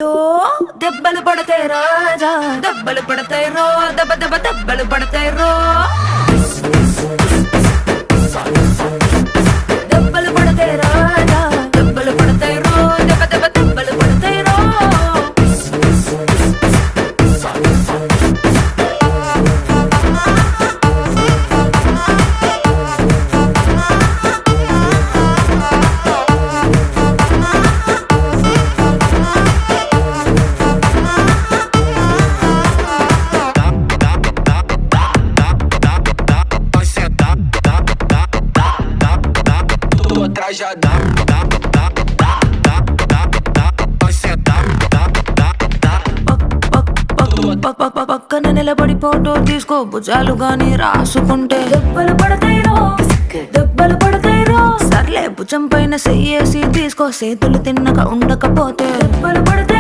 ఓ దెబ్బలు పడతాయి రాజా, దెబ్బలు పడతాయి రో, దెబ్బ దెబ్బ దెబ్బలు పడతాయి రో. దెబ్బలు పడతాయి రాజా, దెబ్బలు పడతాయి రో, దెబ్బ దెబ్బ దెబ్బలు పడతాయి రో. Atrás já dá, vai sentar, పక్కన నిలబడి ఫోటో తీసుకో, భుజాలు గాని రాసుకుంటే దెబ్బలు పడతాయి రో, దెబ్బలు పడతాయి రో. సర్లే భుజం పైన చెయ్యేసి తీసుకో, చేతులు తిన్నగా ఉండకపోతే దెబ్బలు పడతాయి.